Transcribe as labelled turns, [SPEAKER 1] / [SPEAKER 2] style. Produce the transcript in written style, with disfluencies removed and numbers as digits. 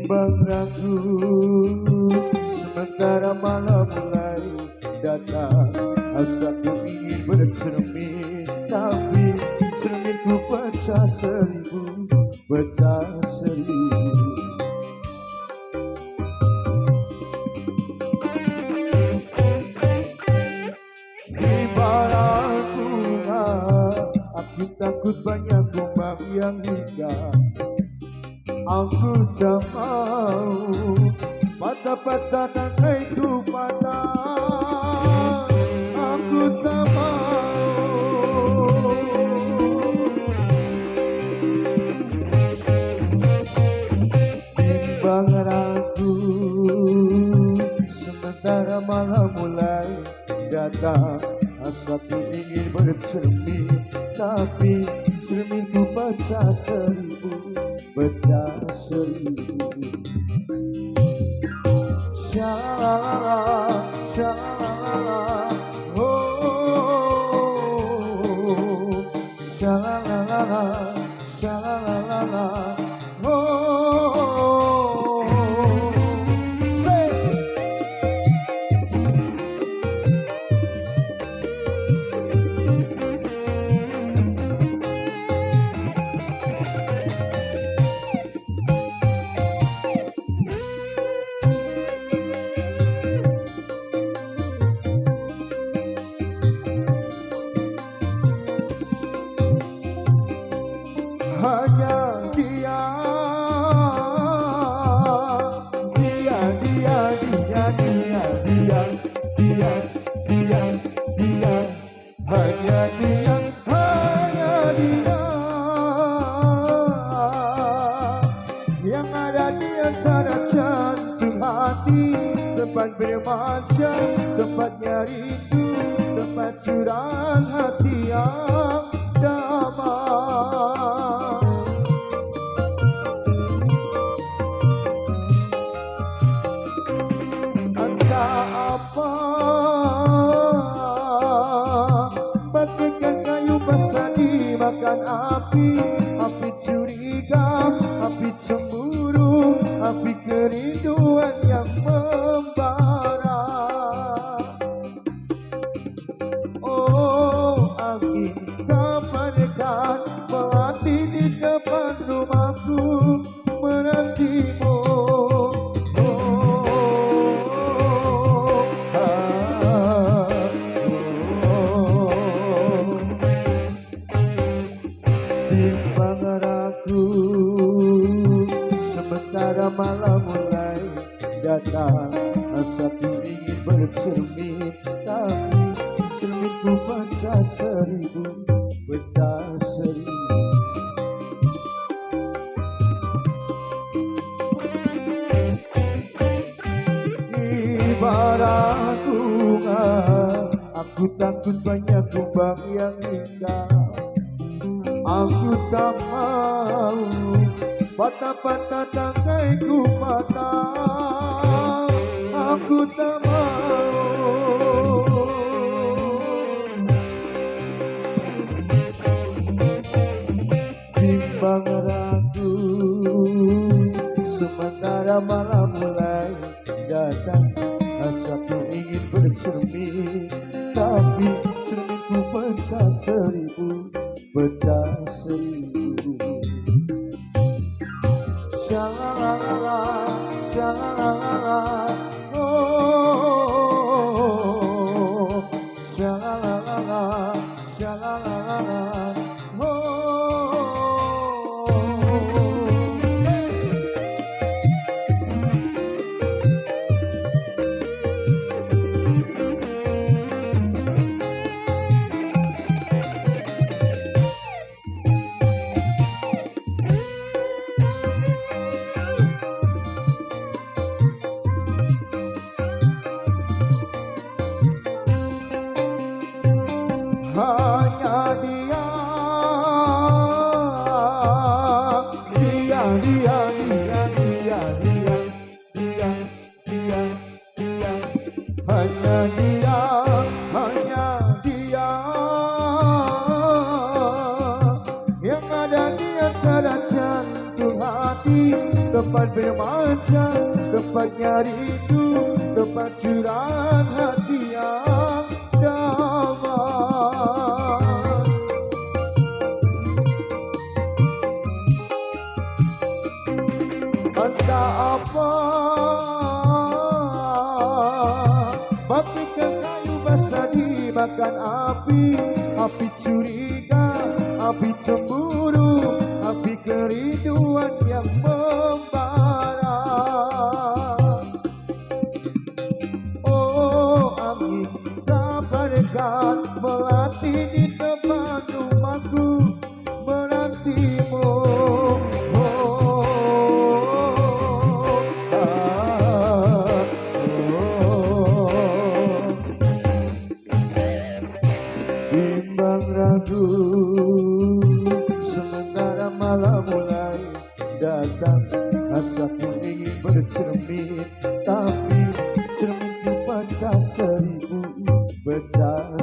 [SPEAKER 1] Bimbang ragu sementara malam mulai datang. Hasratku ingin bercermin, tapi cerminku pecah seribu, pecah seribu. Ibarat bunga, aku takut banyak kumbang yang indah. Aku tak mau patah-patah dan ku patah. Aku tak mau. Bimbang ragu sementara malam mulai datang. Hasratku ingin bercermin, tapi cerminku pecah seribu, pecah seribu. Shalala, shalala, oh, shalala, shalala, oh. Say. Hanya dia, dia, dia, dia, dia, dia, dia, dia, dia, hanya dia, hanya dia yang ada di antara jantung hati, tempat bermanja, tempatnya rindu, tempat curahan hati yang damai. Apa bagaikan kayu basah dimakan api, api curiga, api cemburu, api kerinduan yang membara. Oh, angin kapan melatih di depan rumahku menantimu. Bimbang ragu sementara malam mulai datang. Hasratku ingin bercermin, tapi cerminku pecah seribu, pecah seribu. Ibarat bunga, aku takut banyak kumbang yang indah. Aku tak mau patah-patah tangkaiku patah. Aku tak mau. Bimbang ragu sementara malam mulai datang. Hasratku ingin bercermin, tapi cerminku pecah seribu, pecah seribu. Shalala, shalala, oh, shalala, shalala, oh. Hanya dia, dia, dia, dia, dia, dia, dia, dia, dia, hanya dia, hanya dia yang ada di antara jantung hati, tempat bermanja, tempatnya rindu, tempat curahan hati yang damai. Entah apa bagikan kayu basah dimakan api, api curiga, api cemburu, api kerinduan yang membara. Oh angin kabarkan melatih di depan rumahku menantimu. Bimbang ragu sementara malam mulai datang, rasaku ingin bercermin, tapi cerminku pecah 1000 pecah